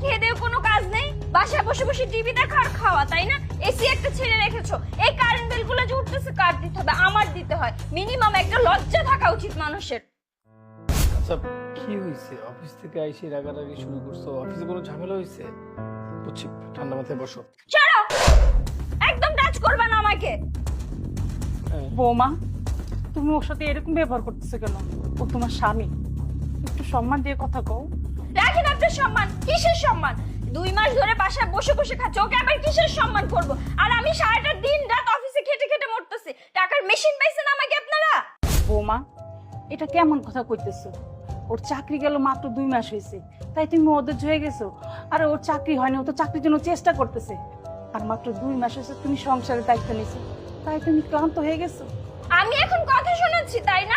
খেয়ে দিয়ে কোনো কাজ নেই, বাসায় বসে বসে টিভি দেখা আর খাওয়া, তাই না? এসি একটা ছেড়ে রেখেছো, এই কারেন্ট বিল গুলো যে উঠতেছে কার দিতে হবে? আমার দিতে হয়। মিনিমাম একটা লজ্জা থাকা উচিত মানুষের। আচ্ছা কি হয়েছে? অফিস থেকে আইসি রাগারাগি শুরু করছো? অফিসে কোনো ঝামেলা হয়েছে? বুঝছি, ঠান্ডা মাথায় বসো। ছাড়ো, একদম টাচ করবে না আমাকে। বৌমা, তুমি ওর সাথে এরকম ব্যবহার করতেছো কেন? ও তোমার স্বামী, একটু সম্মান দিয়ে কথা কও। রাখেন আপনার সম্মান। কিসের সম্মান? 2 মাস ধরে বাসায় বসে বসে খাচ্ছে, ওকে আবার কিসের সম্মান করব? আর আমি সারাটা দিন রাত অফিসে খেটে খেটে মরতেছি, টাকার মেশিন পাইছেন আমাকে আপনারা? বৌমা, এটা কেমন কথা কইতেছো? ওর চাকরি গেল মাত্র 2 মাস হয়েছে, তাই তুমি ওদের হয়ে গেছো? আর ওর চাকরি হয়নি, ও তো চাকরির জন্য চেষ্টা করতেছে। আর মাত্র 2 মাস হয়েছে তুমি সংসারের দায়িত্ব নিছো, তাই তুমি ক্লান্ত হয়ে গেছো। আমি এখন কথা শোনাচ্ছি, তাই না?